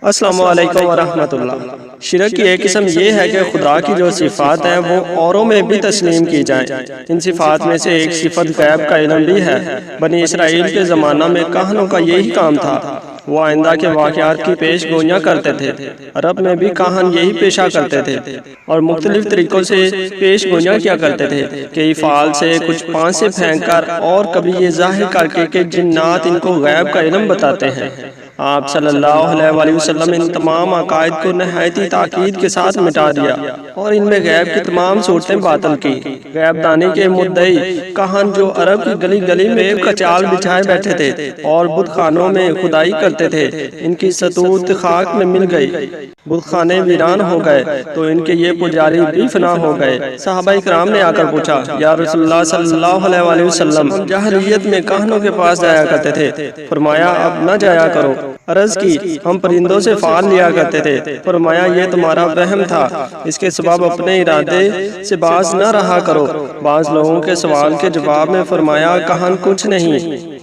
السلام علیکم ورحمۃ اللہ۔ شرک کی ایک قسم یہ ہے کہ خدا کی جو صفات ہیں وہ اوروں میں بھی تسلیم کی جائیں۔ ان صفات میں سے ایک صفت غیب کا علم بھی ہے۔ بنی اسرائیل کے زمانہ میں کاہنوں کا یہی کام تھا، وہ آئندہ کے واقعات کی پیش گوئیاں کرتے تھے۔ عرب میں بھی کاہن یہی پیشہ کرتے تھے اور مختلف طریقوں سے پیش گوئیاں کیا کرتے تھے، کئی فعال سے، کچھ پانچ سے پھینک کر، اور کبھی یہ ظاہر کر کے کہ جنات ان کو غیب کا علم بتاتے ہیں۔ آپ صلی اللہ علیہ وسلم ان تمام عقائد کو نہایتی تاکید کے ساتھ مٹا دیا اور ان میں غیب کی تمام صورتیں باطل کی۔ غیب دانی کے مدعی کاہن جو عرب کی گلی گلی میں کچال بچھائے بیٹھے تھے اور بت خانوں میں خدائی کرتے تھے، ان کی ستوت خاک میں مل گئی، بت خانے ویران ہو گئے تو ان کے یہ پجاری بھی فنا ہو گئے۔ صحابہ کرام نے آ کر پوچھا، یا رسول اللہ صلی اللہ علیہ وسلم، ہم جاہلیت میں کاہنوں کے پاس جایا کرتے تھے، فرمایا اب نہ جایا کرو۔ عرض کی، ہم پرندوں سے فال لیا کرتے تھے، فرمایا یہ تمہارا وہم تھا، اس کے سبب اپنے ارادے سے باز نہ رہا کرو۔ بعض لوگوں کے سوال کے جواب میں فرمایا کاہن کچھ نہیں۔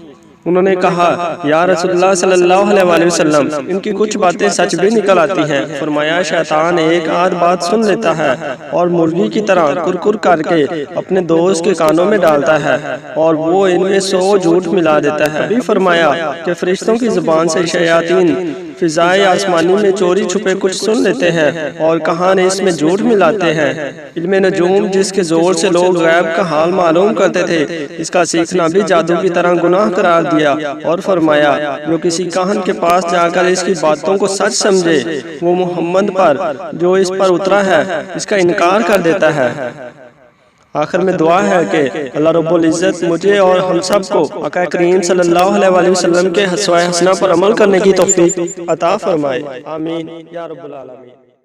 انہوں نے کہا، یا رسول اللہ صلی اللہ علیہ وسلم، ان کی کچھ باتیں سچ بھی نکل آتی ہیں۔ فرمایا شیطان ایک آدھ بات سن لیتا ہے اور مرغی کی طرح کرکر کر کے اپنے دوست کے کانوں میں ڈالتا ہے اور وہ ان میں 100 جھوٹ ملا دیتا ہے۔ ابھی فرمایا کہ فرشتوں کی زبان سے شیاطین فضائے آسمانی میں چوری چھپے کچھ سن لیتے ہیں اور کہاں اس میں جھوٹ ملاتے ہیں۔ علم نجوم جس کے زور سے لوگ غیب کا حال معلوم کرتے تھے، اس کا سیکھنا بھی جادو کی طرح گناہ قرار دیا اور فرمایا جو کسی کاہن کے پاس جا کر اس کی باتوں کو سچ سمجھے، وہ محمد پر جو اس پر اترا ہے اس کا انکار کر دیتا ہے۔ آخر میں دعا ہے کہ اللہ رب العزت مجھے اور ہم سب کو آقا کریم صلی اللہ علیہ وسلم کے اسوہ حسنہ پر عمل کرنے کی توفیق عطا فرمائے، آمین یا رب العالمین۔